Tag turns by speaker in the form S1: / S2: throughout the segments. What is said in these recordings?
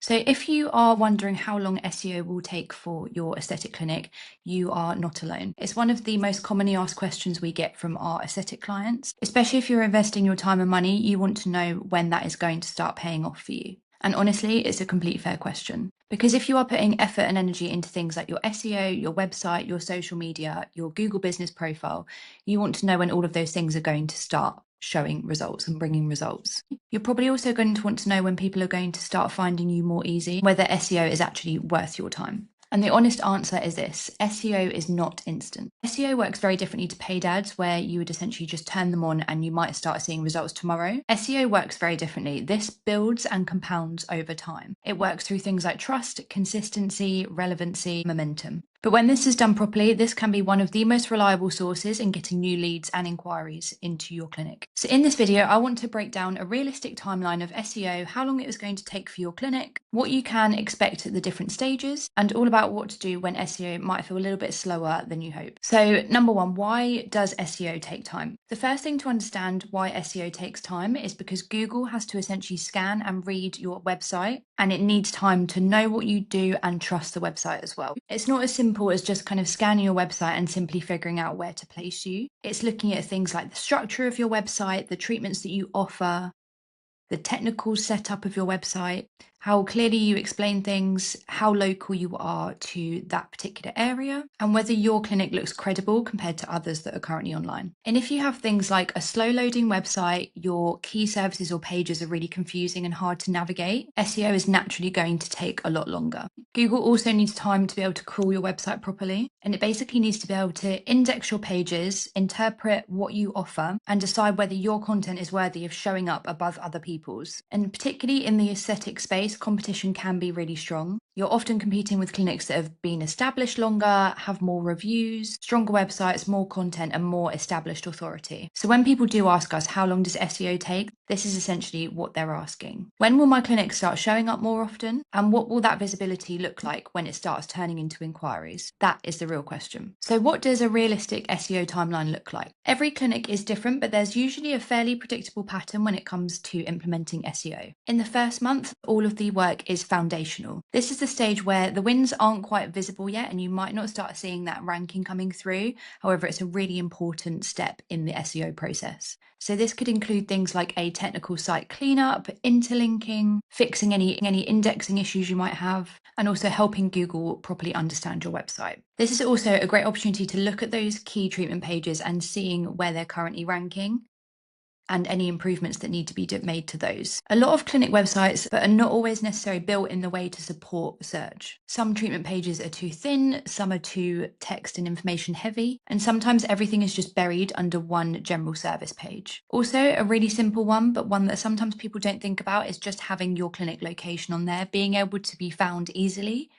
S1: So if you are wondering how long SEO will take for your aesthetic clinic, you are not alone. It's one of the most commonly asked questions we get from our aesthetic clients. Especially if you're investing your time and money, you want to know when that is going to start paying off for you. And honestly, it's a complete fair question. Because if you are putting effort and energy into things like your SEO, your website, your social media, your Google business profile, you want to know when all of those things are going to start showing results and bringing results. You're probably also going to want to know when people are going to start finding you more easy, whether SEO is actually worth your time. And the honest answer is this: SEO is not instant. SEO works very differently to paid ads, where you would essentially just turn them on and you might start seeing results tomorrow. SEO works very differently. This builds and compounds over time. It works through things like trust, consistency, relevancy, momentum. But when this is done properly, this can be one of the most reliable sources in getting new leads and inquiries into your clinic. So in this video, I want to break down a realistic timeline of SEO, how long it is going to take for your clinic, what you can expect at the different stages, and all about what to do when SEO might feel a little bit slower than you hope. So number one, why does SEO take time? The first thing to understand why SEO takes time is because Google has to essentially scan and read your website, and it needs time to know what you do and trust the website as well. It's not as simple as just kind of scanning your website and simply figuring out where to place you. It's looking at things like the structure of your website, the treatments that you offer, the technical setup of your website, how clearly you explain things, how local you are to that particular area, and whether your clinic looks credible compared to others that are currently online. And if you have things like a slow loading website, your key services or pages are really confusing and hard to navigate, SEO is naturally going to take a lot longer. Google also needs time to be able to crawl your website properly, and it basically needs to be able to index your pages, interpret what you offer, and decide whether your content is worthy of showing up above other people's. And particularly in the aesthetic space, competition can be really strong. You're often competing with clinics that have been established longer, have more reviews, stronger websites, more content, and more established authority. So when people do ask us, how long does SEO take? This is essentially what they're asking. When will my clinic start showing up more often? And what will that visibility look like when it starts turning into inquiries? That is the real question. So what does a realistic SEO timeline look like? Every clinic is different, but there's usually a fairly predictable pattern when it comes to implementing SEO. In the first month, all of the work is foundational. This is the stage where the wins aren't quite visible yet, and you might not start seeing that ranking coming through. However, it's a really important step in the SEO process. So this could include things like a technical site cleanup, interlinking, fixing any indexing issues you might have, and also helping Google properly understand your website. This is also a great opportunity to look at those key treatment pages and seeing where they're currently ranking, and any improvements that need to be made to those. A lot of clinic websites are not always necessarily built in the way to support search. Some treatment pages are too thin, some are too text and information heavy, and sometimes everything is just buried under one general service page. Also, a really simple one, but one that sometimes people don't think about, is just having your clinic location on there. Being able to be found easily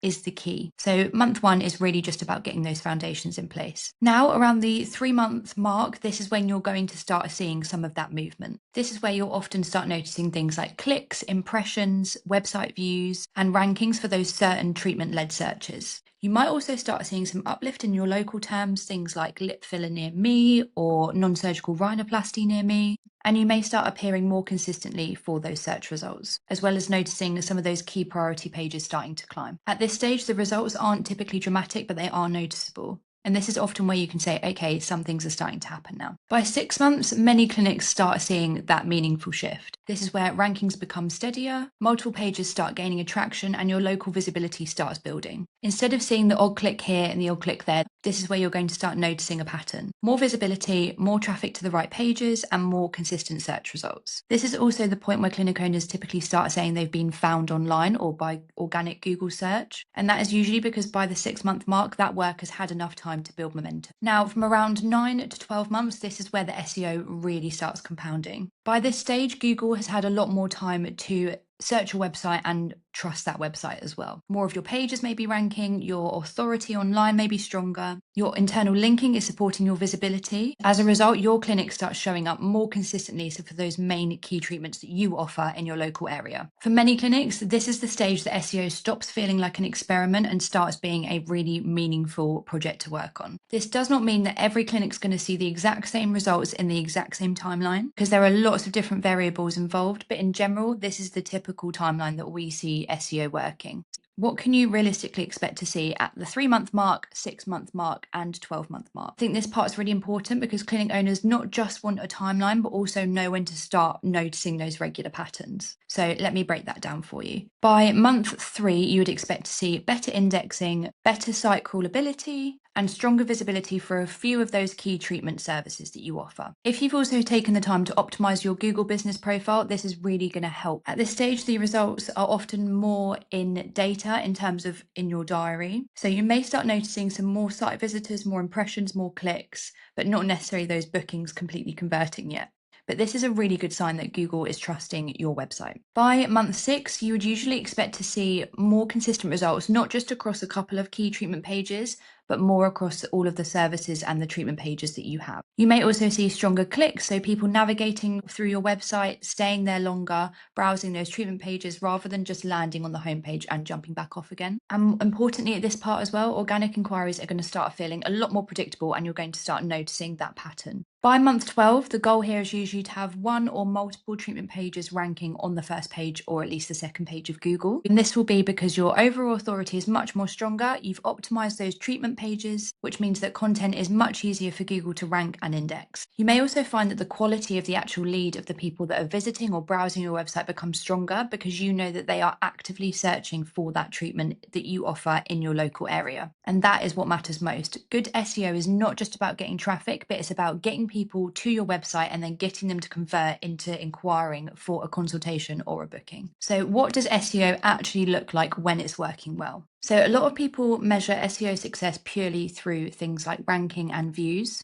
S1: is the key. So month one is really just about getting those foundations in place. Now, around the 3-month mark, this is when you're going to start seeing some of that movement. This is where you'll often start noticing things like clicks, impressions, website views, and rankings for those certain treatment-led searches. You might also start seeing some uplift in your local terms, things like lip filler near me or non-surgical rhinoplasty near me. And you may start appearing more consistently for those search results, as well as noticing some of those key priority pages starting to climb. At this stage, the results aren't typically dramatic, but they are noticeable. And this is often where you can say, okay, some things are starting to happen now. By 6 months, many clinics start seeing that meaningful shift. This is where rankings become steadier, multiple pages start gaining attraction, and your local visibility starts building. Instead of seeing the odd click here and the odd click there, this is where you're going to start noticing a pattern. More visibility, more traffic to the right pages, and more consistent search results. This is also the point where clinic owners typically start saying they've been found online or by organic Google search. And that is usually because by the 6-month mark, that work has had enough time to build momentum. Now, from around 9 to 12 months, this is where the SEO really starts compounding. By this stage, Google has had a lot more time to search your website and trust that website as well. More of your pages may be ranking, your authority online may be stronger, your internal linking is supporting your visibility. As a result, your clinic starts showing up more consistently for those main key treatments that you offer in your local area. For many clinics, this is the stage that SEO stops feeling like an experiment and starts being a really meaningful project to work on. This does not mean that every clinic's going to see the exact same results in the exact same timeline, because there are lots of different variables involved, but in general, this is the typical timeline that we see actually SEO working? What can you realistically expect to see at the 3-month mark, 6-month mark, and 12-month mark? I think this part is really important because clinic owners not just want a timeline, but also know when to start noticing those regular patterns. So let me break that down for you. By month 3, you would expect to see better indexing, better site crawlability, and stronger visibility for a few of those key treatment services that you offer. If you've also taken the time to optimize your Google business profile, this is really going to help. At this stage, the results are often more in data in terms of in your diary. So you may start noticing some more site visitors, more impressions, more clicks, but not necessarily those bookings completely converting yet. But this is a really good sign that Google is trusting your website. By month 6, you would usually expect to see more consistent results, not just across a couple of key treatment pages, but more across all of the services and the treatment pages that you have. You may also see stronger clicks, so people navigating through your website, staying there longer, browsing those treatment pages rather than just landing on the homepage and jumping back off again. And importantly at this part as well, organic inquiries are going to start feeling a lot more predictable and you're going to start noticing that pattern. By month 12, the goal here is usually to have one or multiple treatment pages ranking on the first page or at least the second page of Google. And this will be because your overall authority is much more stronger. You've optimized those treatment pages, which means that content is much easier for Google to rank and index. You may also find that the quality of the actual lead of the people that are visiting or browsing your website becomes stronger because you know that they are actively searching for that treatment that you offer in your local area. And that is what matters most. Good SEO is not just about getting traffic, but it's about getting people to your website and then getting them to convert into inquiring for a consultation or a booking. So what does SEO actually look like when it's working well? So a lot of people measure SEO success purely through things like ranking and views.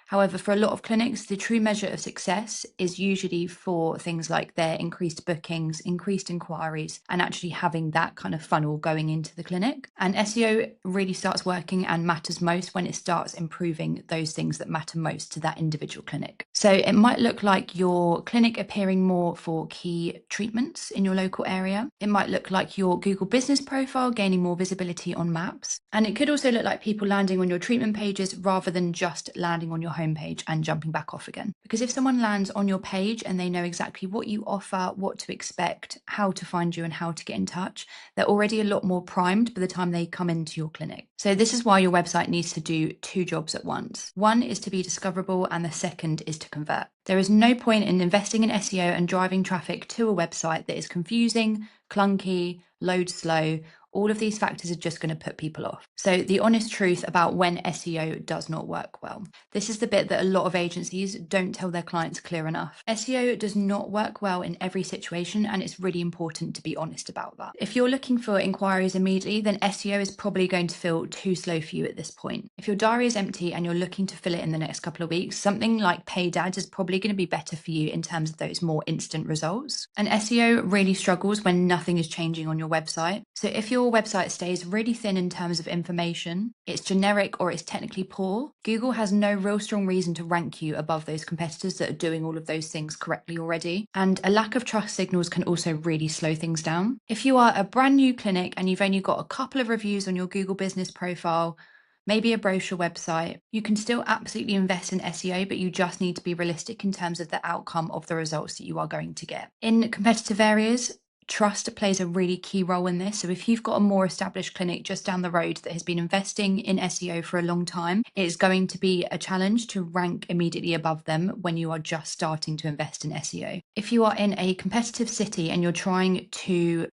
S1: However, for a lot of clinics, the true measure of success is usually for things like their increased bookings, increased inquiries, and actually having that kind of funnel going into the clinic. And SEO really starts working and matters most when it starts improving those things that matter most to that individual clinic. So it might look like your clinic appearing more for key treatments in your local area. It might look like your Google business profile gaining more visibility on maps. And it could also look like people landing on your treatment pages rather than just landing on your homepage and jumping back off again. Because if someone lands on your page and they know exactly what you offer, what to expect, how to find you and how to get in touch, they're already a lot more primed by the time they come into your clinic. So this is why your website needs to do 2 jobs at once. One is to be discoverable and the second is to convert. There is no point in investing in SEO and driving traffic to a website that is confusing, clunky, loads slow. All of these factors are just going to put people off. So the honest truth about when SEO does not work well. This is the bit that a lot of agencies don't tell their clients clear enough. SEO does not work well in every situation, and it's really important to be honest about that. If you're looking for inquiries immediately, then SEO is probably going to feel too slow for you at this point. If your diary is empty and you're looking to fill it in the next couple of weeks, something like paid ads is probably going to be better for you in terms of those more instant results. And SEO really struggles when nothing is changing on your website. So if your website stays really thin in terms of information, it's generic or it's technically poor, Google has no real strong reason to rank you above those competitors that are doing all of those things correctly already. And a lack of trust signals can also really slow things down. If you are a brand new clinic and you've only got a couple of reviews on your Google business profile, maybe a brochure website, you can still absolutely invest in SEO, but you just need to be realistic in terms of the outcome of the results that you are going to get. In competitive areas, trust plays a really key role in this. So if you've got a more established clinic just down the road that has been investing in SEO for a long time, it is going to be a challenge to rank immediately above them when you are just starting to invest in SEO. If you are in a competitive city and you're trying to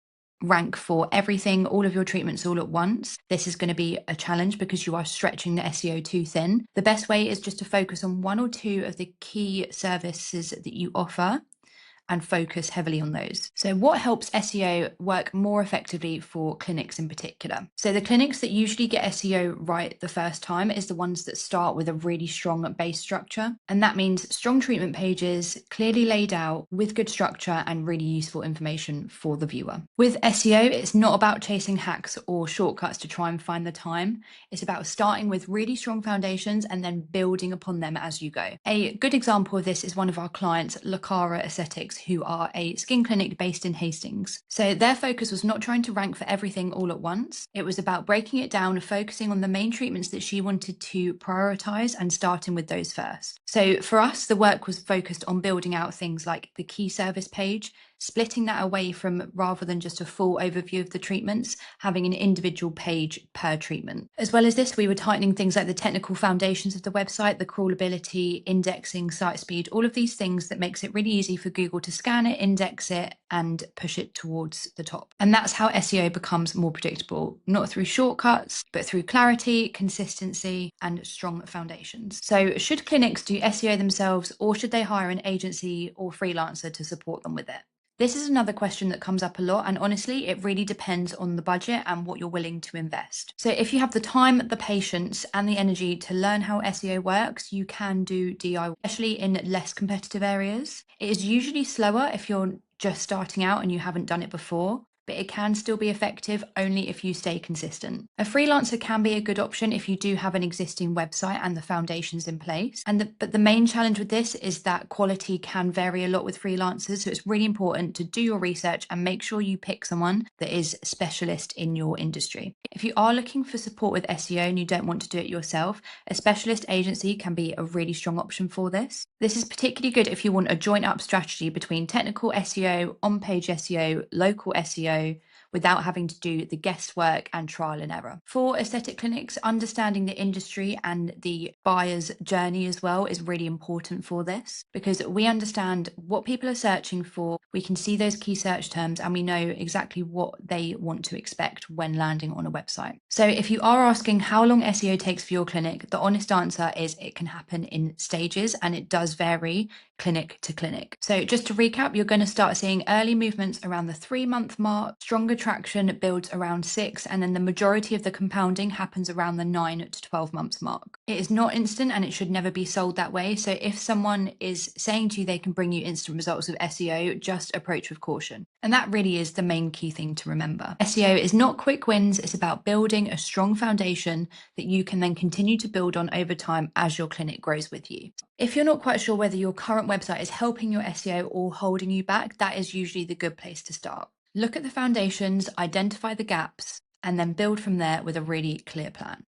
S1: rank for everything, all of your treatments all at once, this is going to be a challenge because you are stretching the SEO too thin. The best way is just to focus on 1 or 2 of the key services that you offer and focus heavily on those. So what helps SEO work more effectively for clinics in particular? So the clinics that usually get SEO right the first time is the ones that start with a really strong base structure. And that means strong treatment pages, clearly laid out with good structure and really useful information for the viewer. With SEO, it's not about chasing hacks or shortcuts to try and find the time. It's about starting with really strong foundations and then building upon them as you go. A good example of this is one of our clients, Lucara Aesthetics, who are a skin clinic based in Hastings. So their focus was not trying to rank for everything all at once. It was about breaking it down, focusing on the main treatments that she wanted to prioritize and starting with those first. So for us, the work was focused on building out things like the key service page, splitting that away from, rather than just a full overview of the treatments, having an individual page per treatment. As well as this, we were tightening things like the technical foundations of the website, the crawlability, indexing, site speed, all of these things that makes it really easy for Google to scan it, index it, and push it towards the top. And that's how SEO becomes more predictable, not through shortcuts, but through clarity, consistency, and strong foundations. So should clinics do SEO themselves, or should they hire an agency or freelancer to support them with it? This is another question that comes up a lot, and honestly, it really depends on the budget and what you're willing to invest. So if you have the time, the patience, and the energy to learn how SEO works, you can do DIY, especially in less competitive areas. It is usually slower if you're just starting out and you haven't done it before, but it can still be effective only if you stay consistent. A freelancer can be a good option if you do have an existing website and the foundations in place. But the main challenge with this is that quality can vary a lot with freelancers. So it's really important to do your research and make sure you pick someone that is specialist in your industry. If you are looking for support with SEO and you don't want to do it yourself, a specialist agency can be a really strong option for this. This is particularly good if you want a joint up strategy between technical SEO, on-page SEO, local SEO, without having to do the guesswork and trial and error. For aesthetic clinics, understanding the industry and the buyer's journey as well is really important for this, because we understand what people are searching for, we can see those key search terms, and we know exactly what they want to expect when landing on a website. So if you are asking how long SEO takes for your clinic, the honest answer is it can happen in stages, and it does vary clinic to clinic. So just to recap, you're going to start seeing early movements around the 3-month mark, stronger traction builds around 6, and then the majority of the compounding happens around the 9 to 12 months mark. It is not instant, and it should never be sold that way. So if someone is saying to you they can bring you instant results with SEO, just approach with caution. And that really is the main key thing to remember. SEO is not quick wins. It's about building a strong foundation that you can then continue to build on over time as your clinic grows with you. If you're not quite sure whether your current website is helping your SEO or holding you back, that is usually the good place to start. Look at the foundations, identify the gaps, and then build from there with a really clear plan.